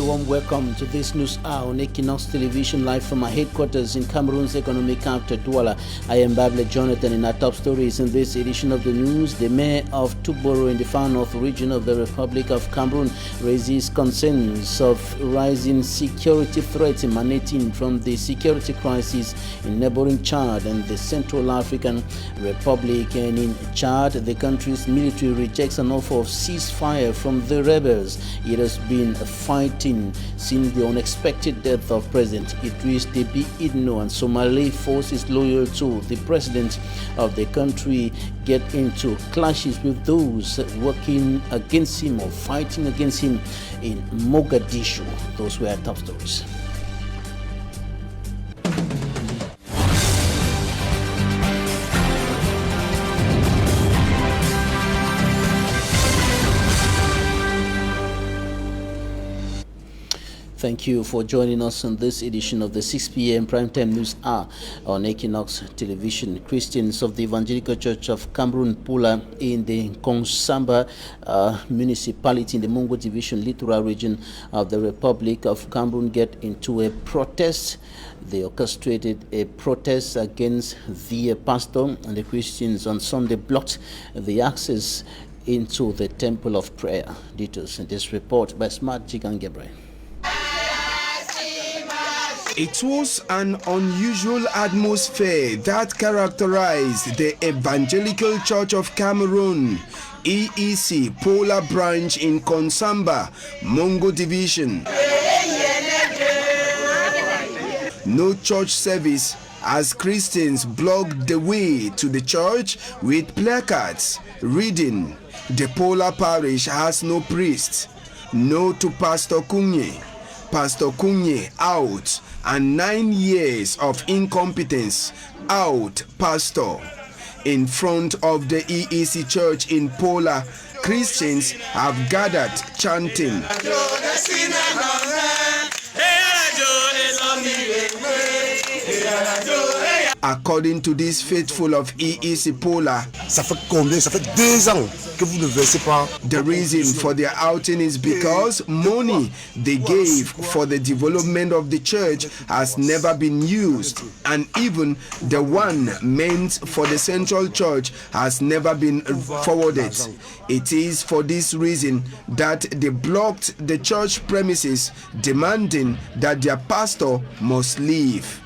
warm welcome to this news hour on Equinoxe Television, live from our headquarters in Cameroon's economic capital, Douala. I am Bable Jonathan. In our top stories in this edition of the news, the mayor of Tuboro in the far north region of the Republic of Cameroon raises concerns of rising security threats emanating from the security crisis in neighboring Chad and the Central African Republic. And in Chad, the country's military rejects an offer of ceasefire from the rebels. It has been fighting since the unexpected death of President Idriss Déby Itno, and Somali forces loyal to the president of the country get into clashes with those working against him or fighting against him in Mogadishu. Those were our top stories. Thank you for joining us on this edition of the 6 p.m. Primetime News Hour on Equinoxe Television. Christians of the Evangelical Church of Cameroon Pula in the Konsamba municipality in the Mungo Division littoral region of the Republic of Cameroon get into a protest. They orchestrated a protest against the pastor, and the Christians on Sunday blocked the access into the Temple of Prayer. Details in this report by Smart Chikan Gabriel. It was an unusual atmosphere that characterized the Evangelical Church of Cameroon, EEC Polar Branch in Konsamba, Mungo Division. No church service as Christians blocked the way to the church with placards reading, "The Polar Parish has no priest. No to Pastor Kunye. Pastor Kunye out, and 9 years of incompetence out, Pastor." In front of the EEC Church in Pola, Christians have gathered chanting, according to this faithful of EEC Pola, the reason for their outing is because money they gave for the development of the church has never been used, and even the one meant for the central church has never been forwarded. It is for this reason that they blocked the church premises, demanding that their pastor must leave.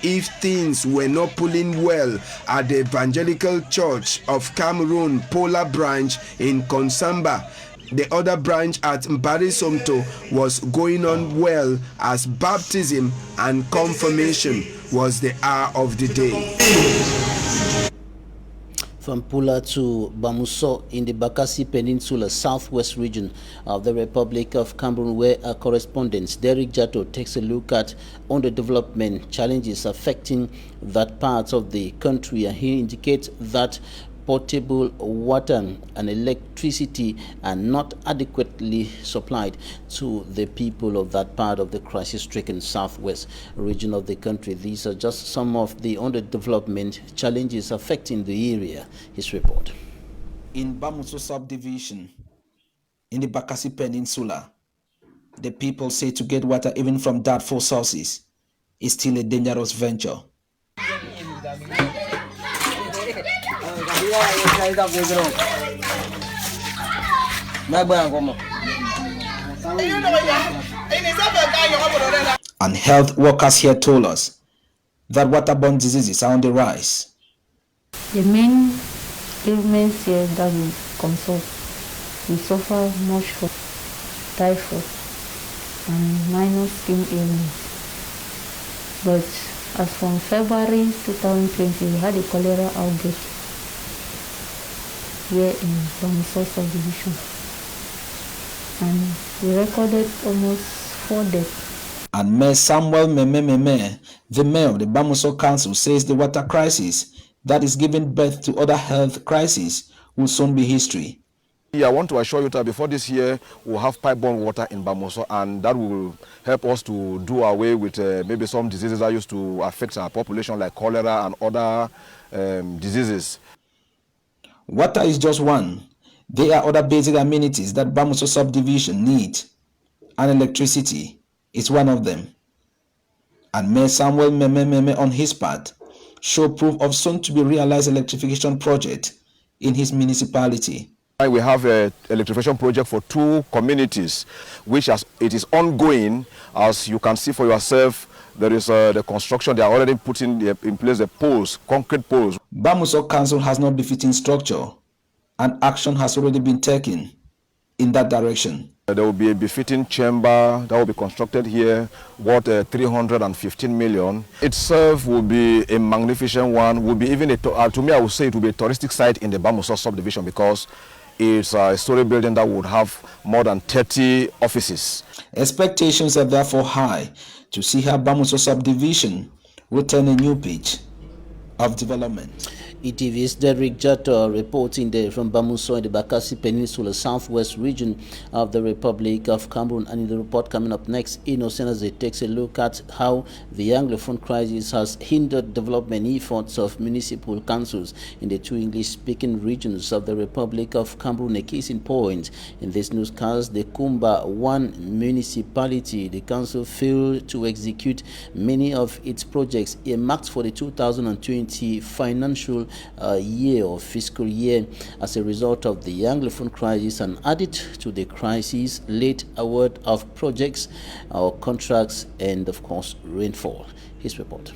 If things were not pulling well at the Evangelical Church of Cameroon Polar Branch in Konsamba, the other branch at Mbarisomto was going on well, as baptism and confirmation was the hour of the day. From Pula to Bamuso in the Bakassi Peninsula, southwest region of the Republic of Cameroon, where our correspondent Derek Jato takes a look at underdevelopment challenges affecting that part of the country, and he indicates that potable water and electricity are not adequately supplied to the people of that part of the crisis-stricken southwest region of the country. These are just some of the underdevelopment challenges affecting the area. His report. In Bamuso subdivision, in the Bakassi Peninsula, the people say to get water even from doubtful sources is still a dangerous venture. And health workers here told us that waterborne diseases are on the rise. The main ailments here that we consult, we suffer much from typhoid and minor skin ailments. But as from February 2020, we had a cholera outbreak here in Bamuso subdivision, and we recorded almost 4 deaths. And Mayor Samuel Meme, the mayor of the Bamuso Council, says the water crisis that is giving birth to other health crises will soon be history. I want to assure you that before this year, we'll have pipe-borne water in Bamuso, and that will help us to do away with maybe some diseases that used to affect our population, like cholera and other diseases. Water is just one. There are other basic amenities that Bamuso subdivision need. and electricity is one of them. And Mayor Samuel Meme on his part showed proof of soon-to-be realized electrification project in his municipality. We have an electrification project for 2 communities, which it is ongoing. As you can see for yourself, there is the construction. They are already putting in place the poles, concrete poles. Bamuso Council has no befitting structure, and action has already been taken in that direction. There will be a befitting chamber that will be constructed here, worth 315 million. Itself will be a magnificent one. Will be even to me, I would say it will be a touristic site in the Bamuso subdivision, because it's a story building that would have more than 30 offices. Expectations are therefore high to see how Bamuso subdivision will turn a new page of development. ETV's Derek Jato reporting there from Bamuso in the Bakassi Peninsula, southwest region of the Republic of Cameroon. And in the report coming up next, Innocent as it takes a look at how the Anglophone crisis has hindered development efforts of municipal councils in the 2 English-speaking regions of the Republic of Cameroon. A case in point in this newscast, the Kumba 1 municipality, the council failed to execute many of its projects earmarked for the 2020 financial year or fiscal year as a result of the Anglophone crisis, and added to the crisis late award of projects or contracts and of course rainfall. His report.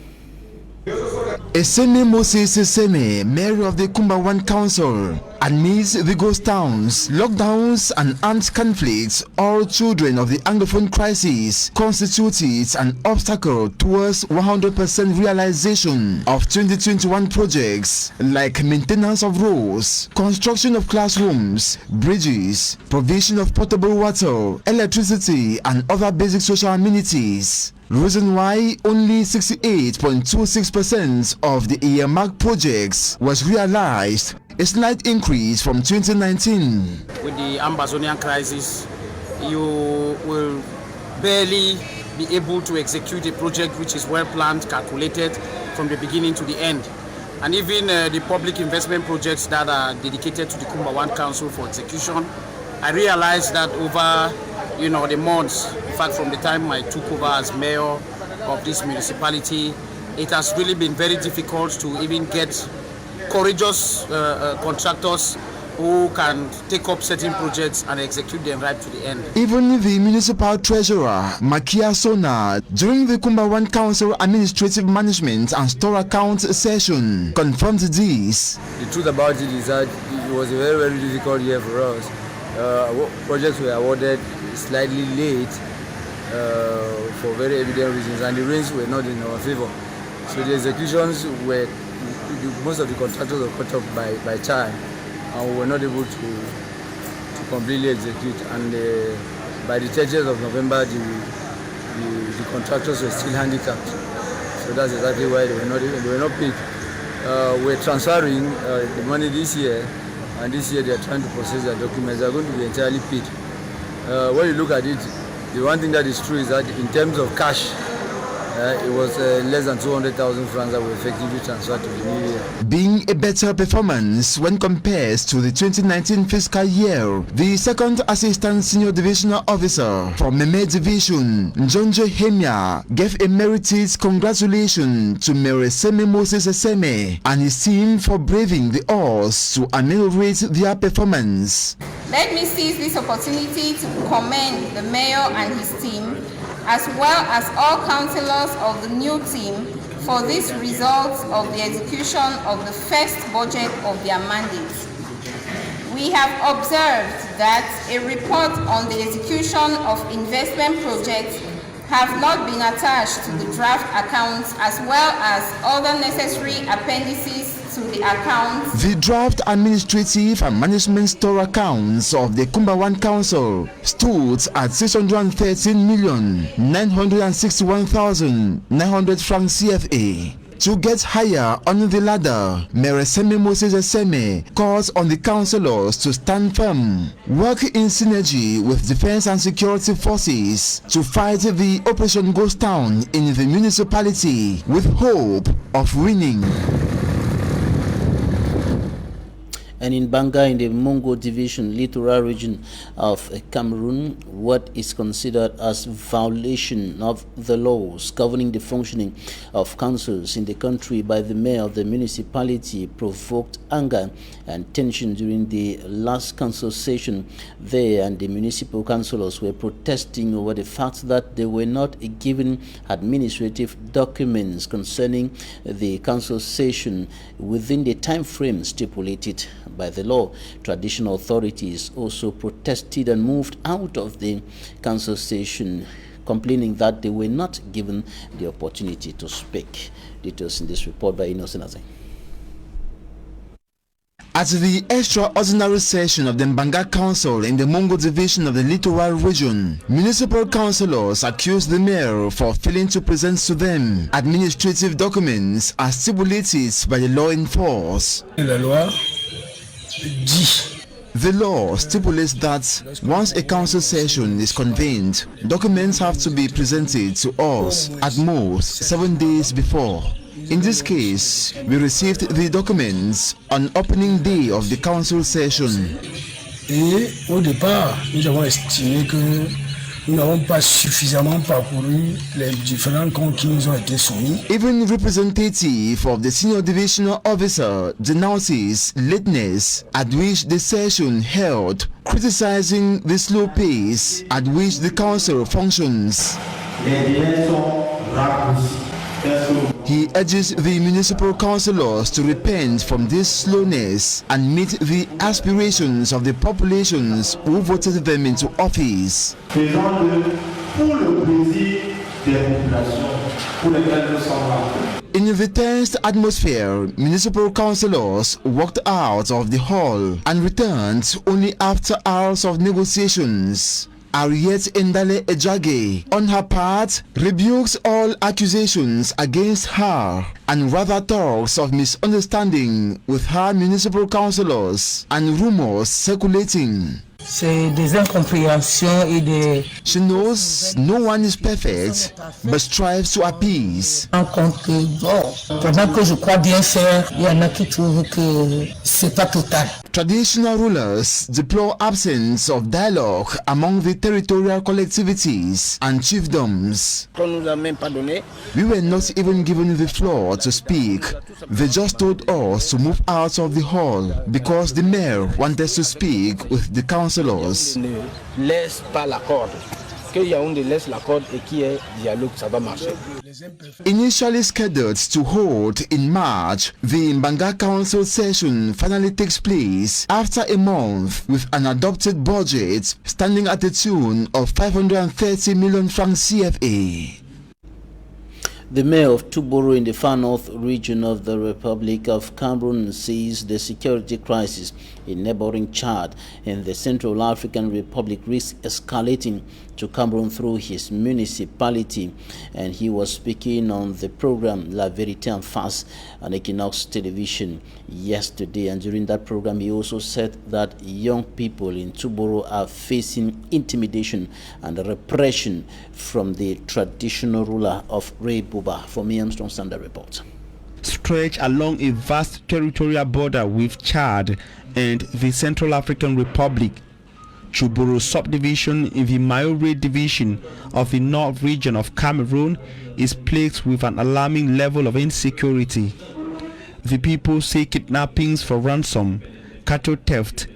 Eseme Moses Eseme, mayor of the Kumba 1 Council, amidst the ghost towns, lockdowns and armed conflicts, all children of the Anglophone crisis constituted an obstacle towards 100% realization of 2021 projects like maintenance of roads, construction of classrooms, bridges, provision of potable water, electricity and other basic social amenities. Reason why only 68.26% of the earmarked projects was realized, a slight increase from 2019. With the Amazonian crisis, you will barely be able to execute a project which is well planned, calculated from the beginning to the end. And even the public investment projects that are dedicated to the Kumba 1 Council for execution, I realized that over the months, in fact from the time I took over as mayor of this municipality, it has really been very difficult to even get courageous contractors who can take up certain projects and execute them right to the end. Even the municipal treasurer, Makia Sona, during the Kumba 1 Council Administrative Management and Store Account session, confirmed this. The truth about it is that it was a very, very difficult year for us. Projects were awarded slightly late for very evident reasons, and the rains were not in our favor. So the executions were, most of the contractors were caught up by time, and we were not able to completely execute. And by the 30th of November, the contractors were still handicapped. So that's exactly why they were not paid. We're transferring the money this year, and this year they're trying to process their documents. They're going to be entirely paid. When you look at it, the one thing that is true is that in terms of cash, it was less than 200,000 francs that were effectively transferred to the new year. Being a better performance when compared to the 2019 fiscal year, the second assistant senior divisional officer from Meme Division, Njonjo Hemia, gave a merited congratulations to Mayor Eseme Moses Eseme and his team for braving the odds to ameliorate their performance. Let me seize this opportunity to commend the mayor and his team, as well as all councillors of the new team, for this result of the execution of the first budget of their mandate. We have observed that a report on the execution of investment projects have not been attached to the draft accounts, as well as other necessary appendices to the accounts. The draft administrative and management store accounts of the Kumba 1 Council stood at 613,961,900 francs CFA. To get higher on the ladder, Mayor Eseme Moses Eseme calls on the councillors to stand firm, work in synergy with defense and security forces to fight the Operation Ghost Town in the municipality with hope of winning. And in Banga, in the Mungo Division, littoral region of Cameroon, what is considered as violation of the laws governing the functioning of councils in the country by the mayor of the municipality provoked anger and tension during the last council session there, and the municipal councillors were protesting over the fact that they were not given administrative documents concerning the council session within the time frame stipulated by the law. Traditional authorities also protested and moved out of the council session, complaining that they were not given the opportunity to speak. Details in this report by Innocent Azay. At the extraordinary session of the Mbanga Council in the Mungo Division of the Littoral Region, municipal councillors accused the mayor for failing to present to them administrative documents as stipulated by the law in force. The law stipulates that once a council session is convened, documents have to be presented to us at most 7 days before. In this case, we received the documents on opening day of the council session. Et au départ, nous avons estimé que nous n'avons pas suffisamment parcouru les différents comptes qui nous ont été soumis. Even representative of the senior divisional officer denounces lateness at which the session held, criticizing the slow pace at which the council functions. He urges the municipal councillors to repent from this slowness and meet the aspirations of the populations who voted them into office. In the tense atmosphere, municipal councillors walked out of the hall and returned only after hours of negotiations. Ariette Ndale Ejage, on her part, rebukes all accusations against her and rather talks of misunderstanding with her municipal councillors and rumors circulating. C'est des incompréhensions et des... She knows no one is perfect, but strives to appease. Pendant que je crois bien faire, il y en a qui trouvent que c'est pas total. Traditional rulers deplore absence of dialogue among the territorial collectivities and chiefdoms. We were not even given the floor to speak. They just told us to move out of the hall because the mayor wanted to speak with the councillors. Initially scheduled to hold in March, the Mbanga Council session finally takes place after a month with an adopted budget standing at the tune of 530 million francs CFA. The mayor of Tuboro in the far north region of the Republic of Cameroon sees the security crisis in neighboring Chad and the Central African Republic risk escalating to Cameroon through his municipality. And he was speaking on the program La Vérité en Face on Equinoxe Television yesterday. And during that program, he also said that young people in Tuboro are facing intimidation and repression from the traditional ruler of Ray Buba. For me, Armstrong Standard report. Stretch along a vast territorial border with Chad and the Central African Republic, Tuboro subdivision in the Mayotte division of the North region of Cameroon is plagued with an alarming level of insecurity. The people say kidnappings for ransom, cattle theft,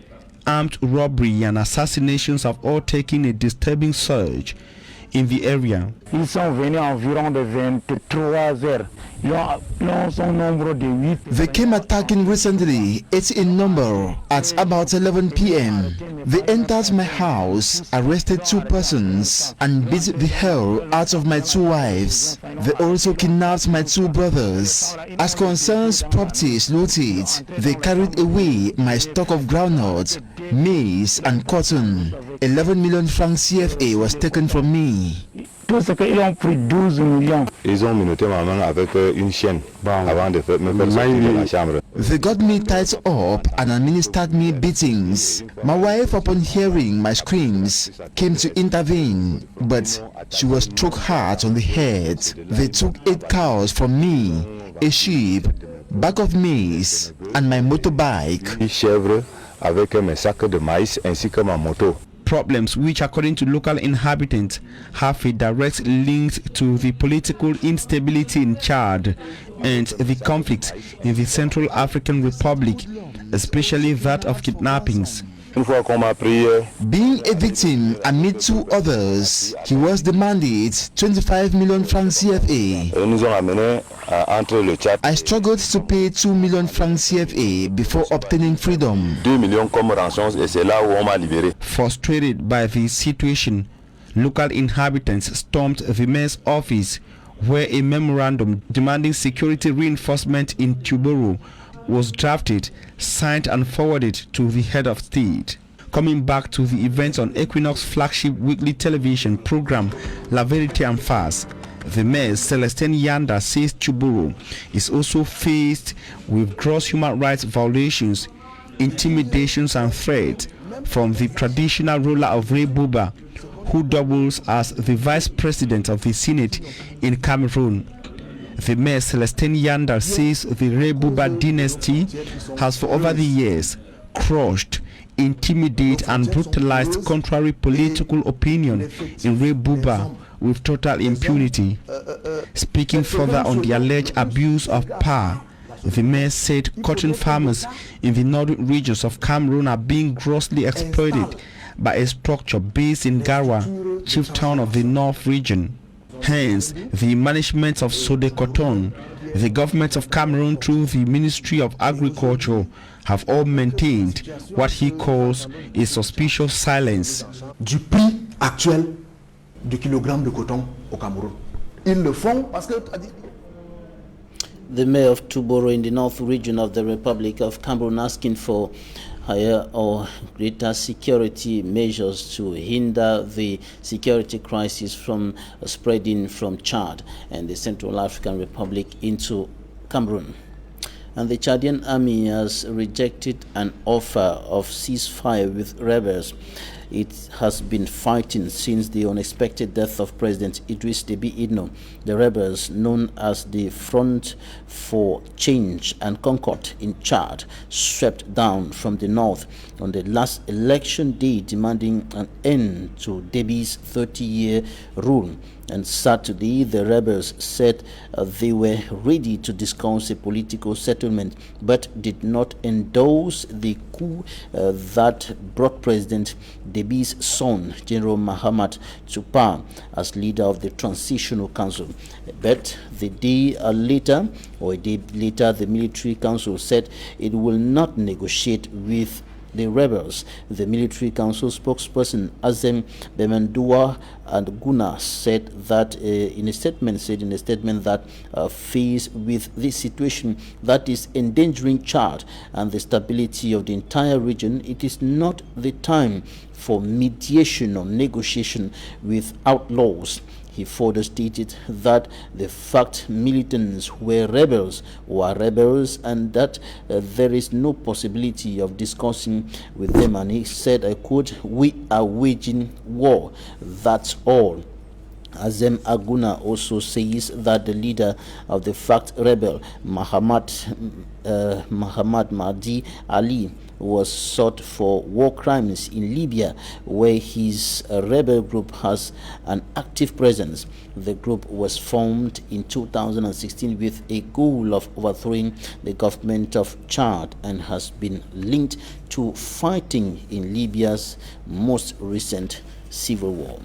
armed robbery and assassinations have all taken a disturbing surge in the area. Ils sont venus environ de 23 heures. Ils ont son nombre de 8. They came attacking recently, 8 in number, at about 11 p.m. They entered my house, arrested 2 persons, and beat the hell out of my 2 wives. They also kidnapped my 2 brothers. As concerns properties looted, they carried away my stock of groundnut, maize, and cotton. 11 million francs CFA was taken from me. Tout ce qu'ils ont pris 12 millions. Ils ont menotté ma main avec une chaîne avant de me faire sortir de la chambre. They got me tied up and administered me beatings. My wife, upon hearing my screams, came to intervene, but she was struck hard on the head. They took 8 cows from me, a sheep, bag of maize, and my motorbike. Chèvre avec mes sacs de maïs ainsi que ma moto. Problems which, according to local inhabitants, have a direct link to the political instability in Chad and the conflict in the Central African Republic, especially that of kidnappings. Being a victim amid two others, he was demanded 25 million francs CFA. I struggled to pay 2 million francs CFA before obtaining freedom. Frustrated by the situation, local inhabitants stormed the mayor's office, where a memorandum demanding security reinforcement in Tuboro was drafted, signed and forwarded to the head of state. Coming back to the events on Equinox flagship weekly television program La Vérité en Face, the mayor Celestin Yanda says Tuboro is also faced with gross human rights violations, intimidations and threats from the traditional ruler of Ray Buba, who doubles as the vice president of the Senate in Cameroon. The mayor Celestin Yanda says the Ray Buba dynasty has for over the years crushed, intimidate and brutalized contrary political opinion in Ray Buba with total impunity. Speaking further on the alleged abuse of power, the mayor said cotton farmers in the northern regions of Cameroon are being grossly exploited by a structure based in Garwa, chief town of the north region. Hence, the management of Sode Cotton, the government of Cameroon through the Ministry of Agriculture have all maintained what he calls a suspicious silence. Du prix actuel du kilogramme de coton au Cameroun. Ils le font parce que the mayor of Tuboro in the north region of the Republic of Cameroon asking for higher or greater security measures to hinder the security crisis from spreading from Chad and the Central African Republic into Cameroon. And the Chadian army has rejected an offer of ceasefire with rebels. It has been fighting since the unexpected death of President Idriss Déby Itno. The rebels, known as the Front for Change and Concord in Chad, swept down from the north on the last election day, demanding an end to Déby's 30-year rule. And Saturday, the rebels said they were ready to discuss a political settlement, but did not endorse the coup that brought President Déby's son, General Mahamat, to power as leader of the Transitional Council. But a day later, the military council said it will not negotiate with the rebels. The military council spokesperson Azem Bemendua and Guna said that in a statement that faced with this situation that is endangering Chad and the stability of the entire region, it is not the time for mediation or negotiation with outlaws. He further stated that the fact militants were rebels and that there is no possibility of discussing with them. And he said, I quote, "We are waging war, that's all." Azem Aguna also says that the leader of the FACT rebel, Muhammad Mahdi Ali, was sought for war crimes in Libya, where his rebel group has an active presence. The group was formed in 2016 with a goal of overthrowing the government of Chad and has been linked to fighting in Libya's most recent civil war.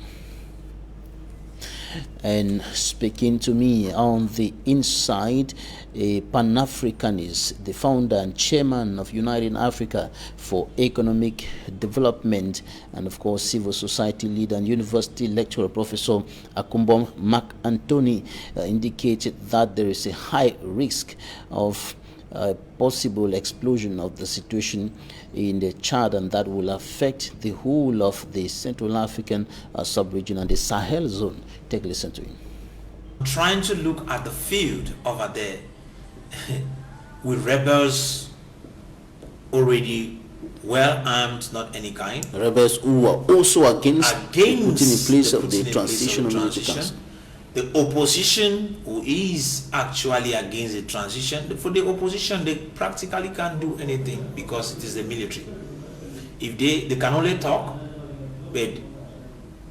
And speaking to me on the inside, a Pan-Africanist, the founder and chairman of United Africa for Economic Development, and of course civil society leader and university lecturer, Professor Akumbom Mark Anthony, indicated that there is a high risk of a possible explosion of the situation in the Chad, and that will affect the whole of the Central African sub-region and the Sahel zone. Take a listen to him. Trying to look at the field over there with rebels already well armed, not any kind. Rebels who are also against putting in place of the transitional council. the opposition who is actually against the transition, for the opposition, they practically can't do anything because it is the military. If they can only talk, but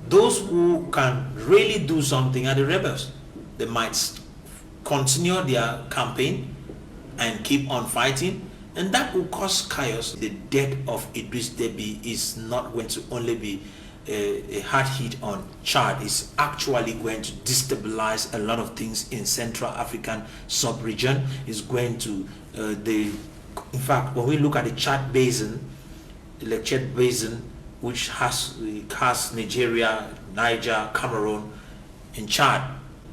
those who can really do something are the rebels. They might continue their campaign and keep on fighting, and that will cause chaos. The death of Idris Deby is not going to only be a hard hit on Chad. It's actually going to destabilize a lot of things in Central African sub-region. It's going to in fact, when we look at the Chad basin, the Chad basin, which has Nigeria, Niger, Cameroon, and Chad,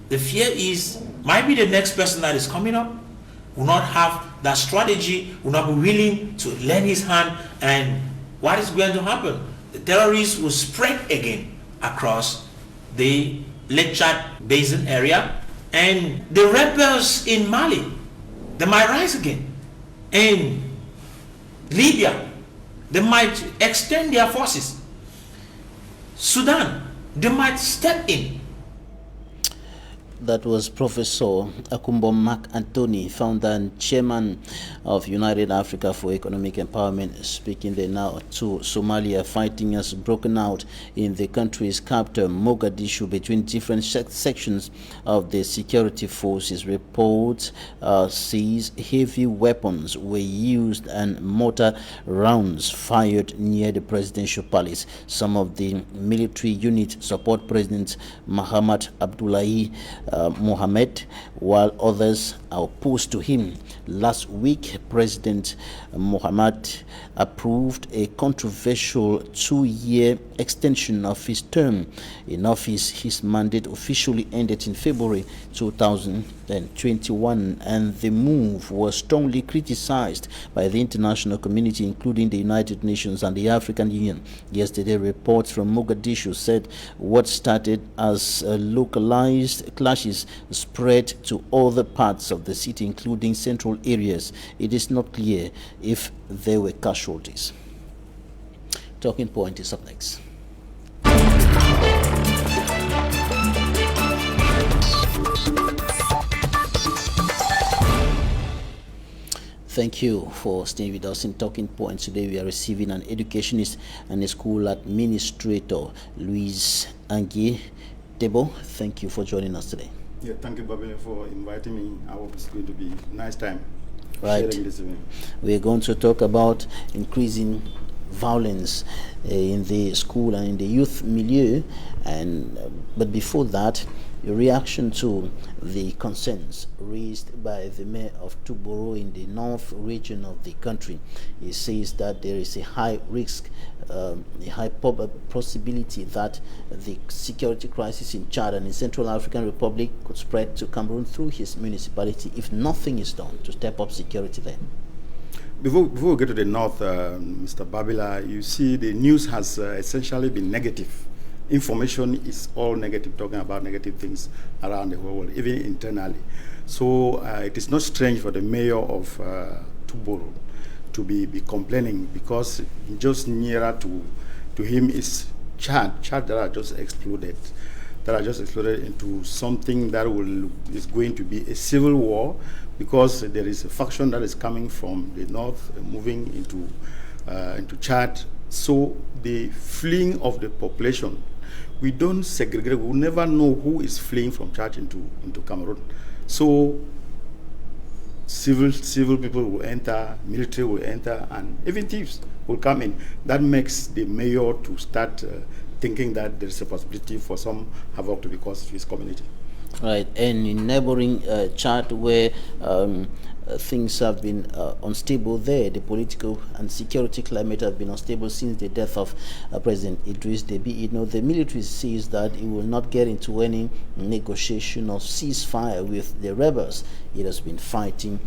the fear is might be the next person that is coming up will not have that strategy, will not be willing to lend his hand, and what is going to happen? The terrorists will spread again across the Lake Chad Basin area, and the rebels in Mali, they might rise again. In Libya, they might extend their forces. Sudan, they might step in. That was Professor Akumbo Mark Anthony, founder and chairman of United Africa for Economic Empowerment, speaking there now to Somalia. Fighting has broken out in the country's capital, Mogadishu, between different sections of the security forces. Reports says heavy weapons were used and mortar rounds fired near the presidential palace. Some of the military units support President Muhammad Abdullahi Mohammed, while others are opposed to him. Last week, President Mohammed approved a controversial 2-year extension of his term in office. His mandate officially ended in February 2021, and the move was strongly criticized by the international community, including the United Nations and the African Union. Yesterday, reports from Mogadishu said what started as localized clashes spread to other parts of the city, including central areas. It is not clear if there were casualties. Talking Point is up next. Thank you for staying with us in Talking Point. Today we are receiving an educationist and a school administrator, Louise Angie Debo. Thank you for joining us today. Yeah, thank you, Babylon, for inviting me. I hope it's going to be a nice time sharing this event. We're going to talk about increasing violence in the school and in the youth milieu, and but before that, a reaction to the concerns raised by the mayor of Tuboro in the north region of the country. He says that there is a high risk, a high possibility that the security crisis in Chad and in Central African Republic could spread to Cameroon through his municipality if nothing is done to step up security there. Before we get to the north, Mr. Babila, you see the news has essentially been negative. Information is all negative, talking about negative things around the whole world, even internally. So it is not strange for the mayor of Tuboro to be complaining, because just nearer to him is Chad that are just exploded into something that is going to be a civil war, because there is a faction that is coming from the north moving into Chad. So the fleeing of the population, we don't segregate. We will never know who is fleeing from Chad into Cameroon. So civil people will enter, military will enter, and even thieves will come in. That makes the mayor to start thinking that there is a possibility for some havoc to be caused to his community. Right, and in neighboring Chad, where things have been unstable there, the political and security climate have been unstable since the death of President Idris Deby. You know, the military says that it will not get into any negotiation or ceasefire with the rebels. It has been fighting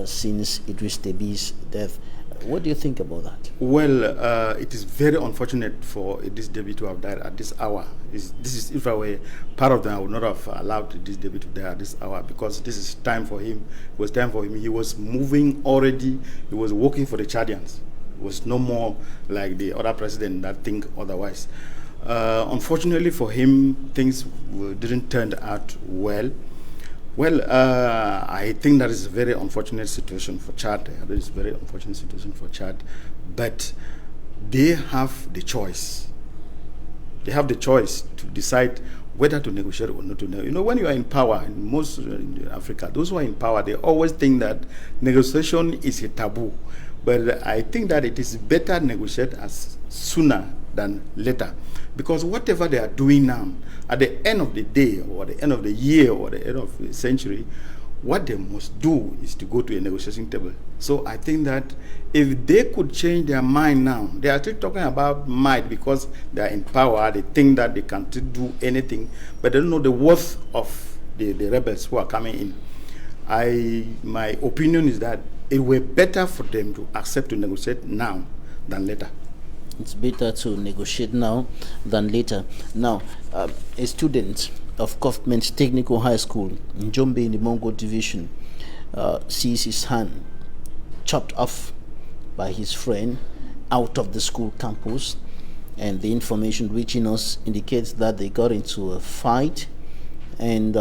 since Idris Deby's death. What do you think about that? Well, it is very unfortunate for Idris Deby to have died at this hour. This is, if I were part of them, I would not have allowed Idris Deby to die at this hour, because this is time for him. It was time for him. He was moving already. He was working for the Chadians. It was no more like the other president that think otherwise. Unfortunately for him, things didn't turn out well. Well, I think that is a very unfortunate situation for Chad. That is a very unfortunate situation for Chad. But they have the choice. They have the choice to decide whether to negotiate or not to negotiate. You know, when you are in power, in most in Africa, those who are in power, they always think that negotiation is a taboo. But I think that it is better negotiate as sooner than later. Because whatever they are doing now, at the end of the day, or the end of the year, or the end of the century, what they must do is to go to a negotiating table. So I think that if they could change their mind now, they are still talking about might because they are in power, they think that they can do anything, but they don't know the worth of the rebels who are coming in. My opinion is that it will be better for them to accept to negotiate now than later. It's better to negotiate now than later. Now, a student of Government Technical High School in Njombe in the Mongo Division sees his hand chopped off by his friend out of the school campus, and the information reaching us indicates that they got into a fight, and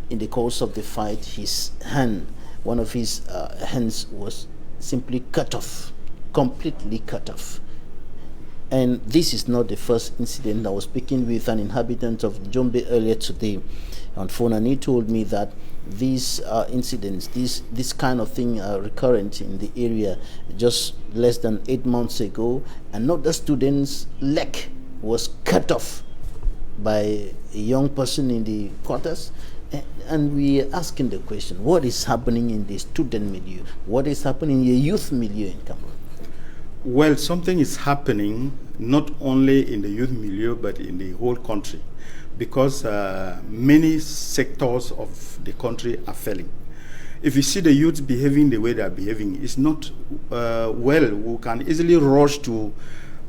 in the course of the fight, his hand, one of his hands was simply cut off, completely cut off. And this is not the first incident. I was speaking with an inhabitant of Njombe earlier today on phone, and he told me that these incidents, this kind of thing are recurrent in the area. Just less than 8 months ago, another student's leg was cut off by a young person in the quarters. And we are asking the question, what is happening in the student milieu? What is happening in the youth milieu in Cameroon? Well, something is happening not only in the youth milieu but in the whole country, because many sectors of the country are failing. If you see the youth behaving the way they are behaving, it's not well. We can easily rush to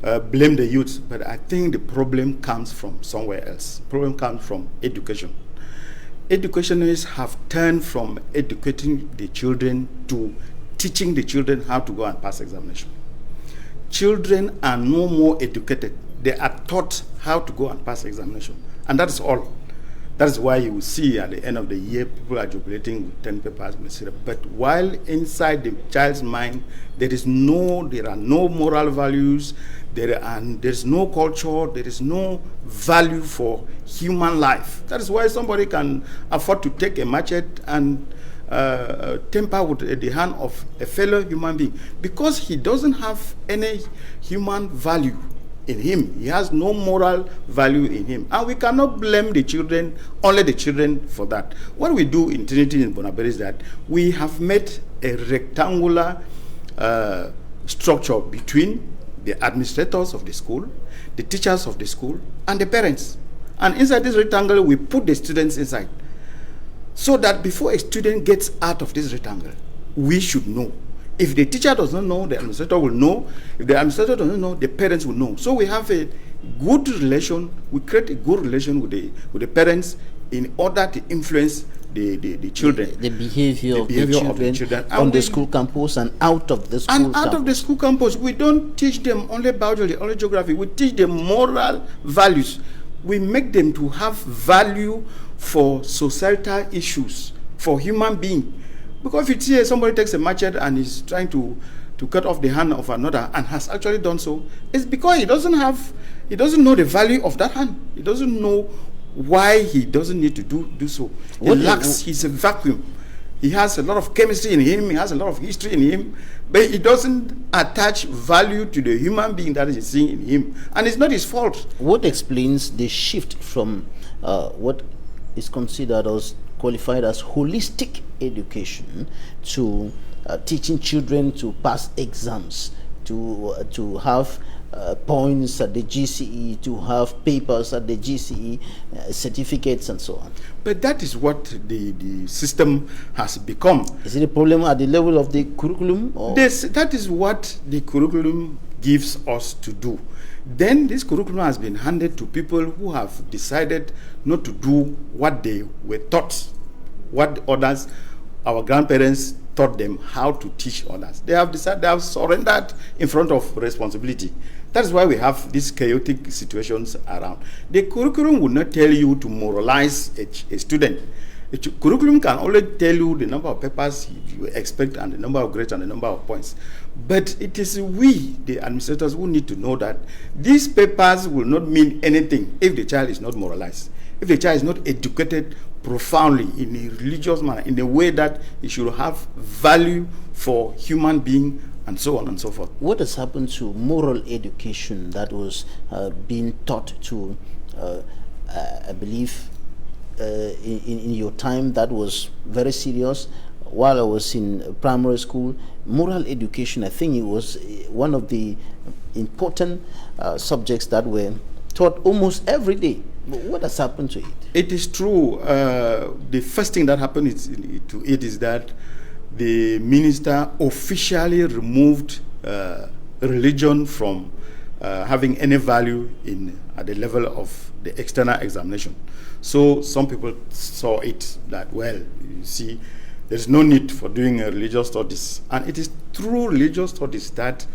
blame the youth, but I think the problem comes from somewhere else. The problem comes from education. Educationists have turned from educating the children to teaching the children how to go and pass examination. Children are no more educated. They are taught how to go and pass examination. And that is all. That is why you will see at the end of the year, people are jubilating with 10 papers. But while inside the child's mind, there are no moral values, there's no culture, there is no value for human life. That is why somebody can afford to take a machete and temper with the hand of a fellow human being, because he doesn't have any human value in him. He has no moral value in him, and we cannot blame the children, only the children, for that. What we do in Trinity in Bonabere is that we have made a rectangular structure between the administrators of the school, the teachers of the school, and the parents. And inside this rectangle, we put the students inside, so that before a student gets out of this rectangle, we should know. If the teacher does not know, the administrator will know. If the administrator doesn't know, the parents will know. So we have a good relation. We create a good relation with the parents in order to influence the children. The behavior of the children on the school campus and out of the school campus. And out of the school campus, we don't teach them only biology, only geography. We teach them moral values. We make them to have value for societal issues, for human being. Because if you see somebody takes a machete and is trying to cut off the hand of another and has actually done so, it's because he doesn't know the value of that hand. He doesn't know why he doesn't need to do so. He's a vacuum. He has a lot of chemistry in him, he has a lot of history in him, but he doesn't attach value to the human being that is seeing in him. And it's not his fault. What explains the shift from what is considered as qualified as holistic education to teaching children to pass exams, to have points at the GCE, to have papers at the GCE, certificates and so on? But that is what the system has become. Is it a problem at the level of the curriculum? Or? That is what the curriculum gives us to do. Then this curriculum has been handed to people who have decided not to do what they were taught, what others our grandparents taught them how to teach others. They have decided, they have surrendered in front of responsibility. That is why we have these chaotic situations around. The curriculum will not tell you to moralize a student. The curriculum can only tell you the number of papers you expect and the number of grades and the number of points. But it is we, the administrators, who need to know that these papers will not mean anything if the child is not moralized, if the child is not educated profoundly in a religious manner, in a way that he should have value for human being, and so on and so forth. What has happened to moral education that was being taught to, I believe, in your time that was very serious? While I was in primary school, moral education, I think it was one of the important subjects that were taught almost every day. But what has happened to it? It is true. The first thing that happened to it is that the minister officially removed religion from having any value at the level of the external examination. So some people saw it that, well, you see, there's no need for doing religious studies. And it is through religious studies that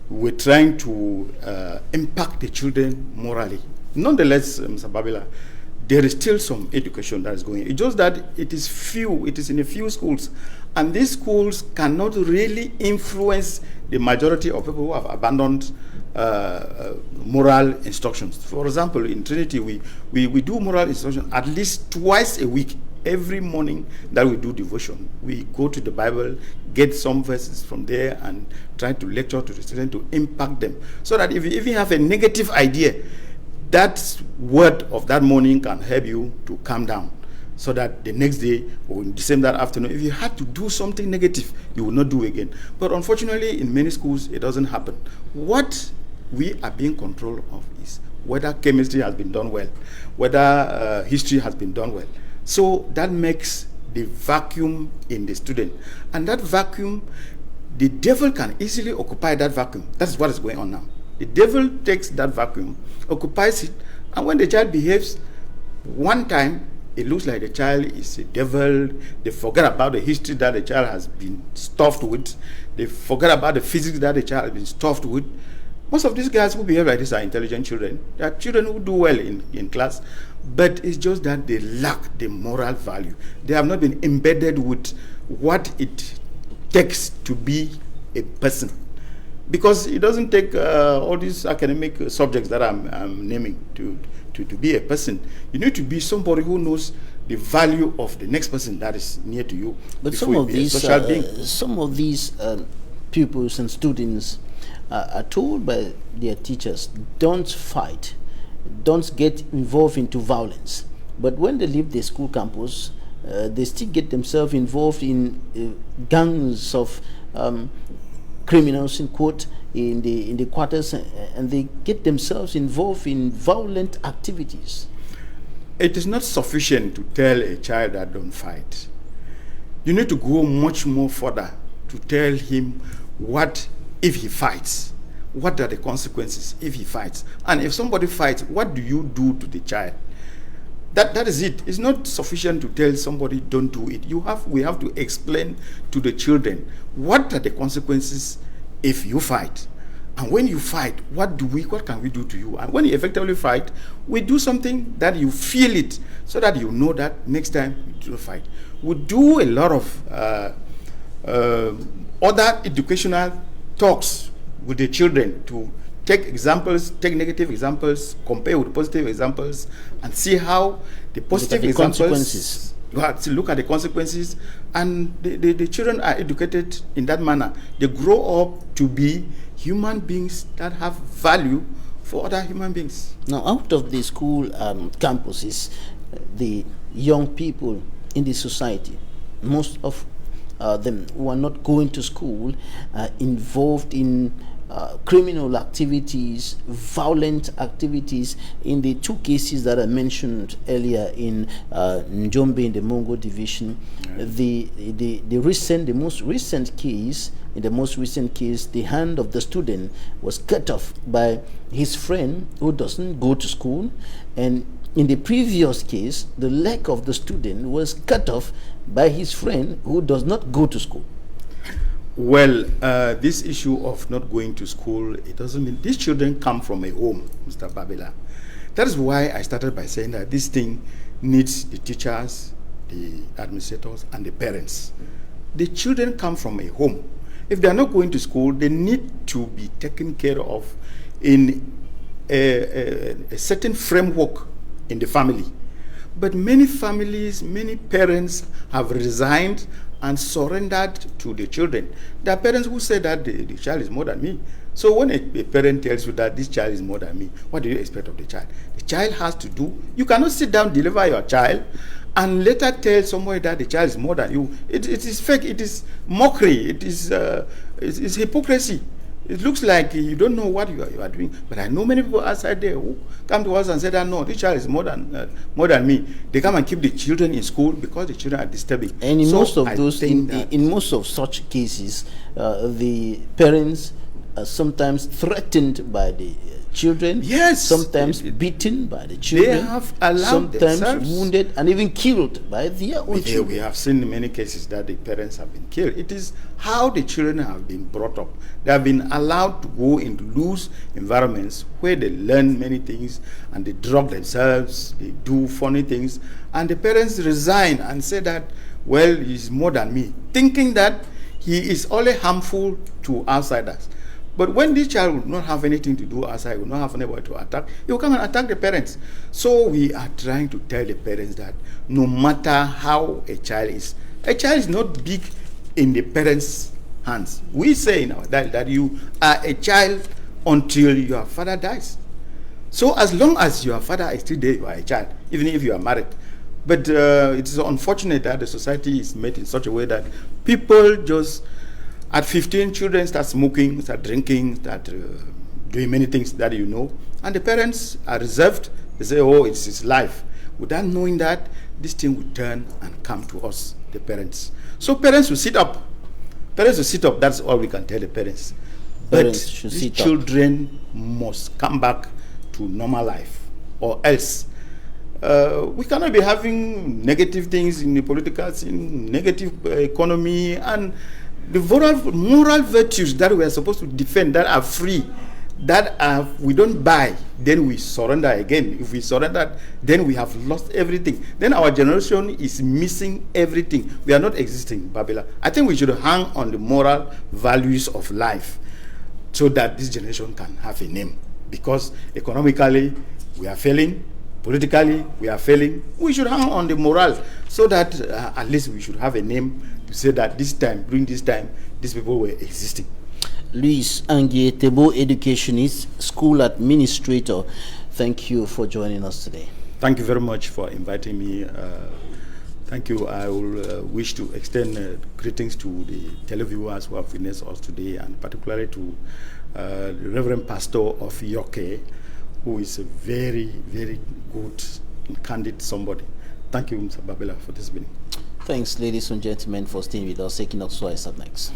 we're trying to impact the children morally. Nonetheless, Mr. Babila, there is still some education that is going. It's just that it is in a few schools. And these schools cannot really influence the majority of people who have abandoned moral instructions. For example, in Trinity, we do moral instruction at least twice a week. Every morning that we do devotion, we go to the Bible, get some verses from there, and try to lecture to the students to impact them. So that if you even have a negative idea, that word of that morning can help you to calm down. So that the next day or in the same that afternoon, if you had to do something negative, you will not do again. But unfortunately, in many schools, it doesn't happen. What we are being controlled of is whether chemistry has been done well, whether history has been done well. So that makes the vacuum in the student. And that vacuum, the devil can easily occupy that vacuum. That's what is going on now. The devil takes that vacuum, occupies it, and when the child behaves one time, it looks like the child is a devil. They forget about the history that the child has been stuffed with. They forget about the physics that the child has been stuffed with. Most of these guys who behave like this are intelligent children. They are children who do well in class, but it's just that they lack the moral value. They have not been embedded with what it takes to be a person. Because it doesn't take all these academic subjects that I'm naming to be a person. You need to be somebody who knows the value of the next person that is near to you. But some of these pupils and students are told by their teachers, don't fight, don't get involved into violence. But when they leave the school campus, they still get themselves involved in gangs of criminals, in quote, in the quarters, and they get themselves involved in violent activities. It is not sufficient to tell a child that don't fight. You need to go much more further to tell him what if he fights. What are the consequences if he fights? And if somebody fights, what do you do to the child? That is it. It's not sufficient to tell somebody don't do it. We have to explain to the children what are the consequences if you fight. And when you fight, what can we do to you? And when you effectively fight, we do something that you feel it, so that you know that next time you do fight. We do a lot of other educational talks with the children to take examples, take negative examples, compare with positive examples, and see how the positive examples, you have to look at the consequences, and the children are educated in that manner. They grow up to be human beings that have value for other human beings. Now, out of the school campuses, the young people in the society, most of them who are not going to school are involved in criminal activities, violent activities. In the two cases that I mentioned earlier in Njombe in the Mongo division, the most recent case, the hand of the student was cut off by his friend who doesn't go to school, and In the previous case, the leg of the student was cut off by his friend who does not go to school. Well, this issue of not going to school, it doesn't mean these children come from a home, Mr. Babila. That is why I started by saying that this thing needs the teachers, the administrators, and the parents. The children come from a home. If they are not going to school, they need to be taken care of in a certain framework in the family. But many families, many parents have resigned and surrendered to the children. There are parents who say that the child is more than me. So when a parent tells you that this child is more than me, what do you expect of the child? The child has to do. You cannot sit down, deliver your child, and later tell somebody that the child is more than you. It is fake. It is mockery. It is it's hypocrisy. It looks like you don't know what you are doing. But I know many people outside there who come to us and say that no, this child is more than me. They come and keep the children in school because the children are disturbing. And in most of those, in most of such cases, the parents are sometimes threatened by the children. Yes. Sometimes beaten by the children. They have allowed sometimes themselves. Wounded and even killed by their own children. We have seen many cases that the parents have been killed. It is how the children have been brought up. They have been allowed to go into loose environments where they learn many things and they drug themselves, they do funny things, and the parents resign and say that, well, he's more than me, thinking that he is only harmful to outsiders. But when this child will not have anything to do outside, will not have anybody to attack, he will come and attack the parents. So we are trying to tell the parents that no matter how a child is not big in the parents' hands. We say in our diary that you are a child until your father dies. So as long as your father is still there, you are a child, even if you are married. But it is unfortunate that the society is made in such a way that people just, at 15, children start smoking, start drinking, start doing many things that you know. And the parents are reserved. They say, oh, it's his life. Without knowing that, this thing will turn and come to us, the parents. So parents will sit up. Parents will sit up. That's all we can tell the parents. But these children must come back to normal life, or else we cannot be having negative things in the political scene, negative economy, and the moral virtues that we are supposed to defend, that are free, that we don't buy, then we surrender again. If we surrender, then we have lost everything. Then our generation is missing everything. We are not existing, Babila. I think we should hang on the moral values of life so that this generation can have a name. Because economically, we are failing. Politically, we are failing. We should hang on the morale so that at least we should have a name to say that this time, during this time, these people were existing. Luis Angietebo, educationist, school administrator, thank you for joining us today. Thank you very much for inviting me. Thank you. I will wish to extend greetings to the televiewers who have witnessed us today, and particularly to the Reverend Pastor of Yoke, who is a very, very good and candid somebody. Thank you, Mr. Babila, for this meeting. Thanks, ladies and gentlemen, for staying with us. Equinoxe is up next.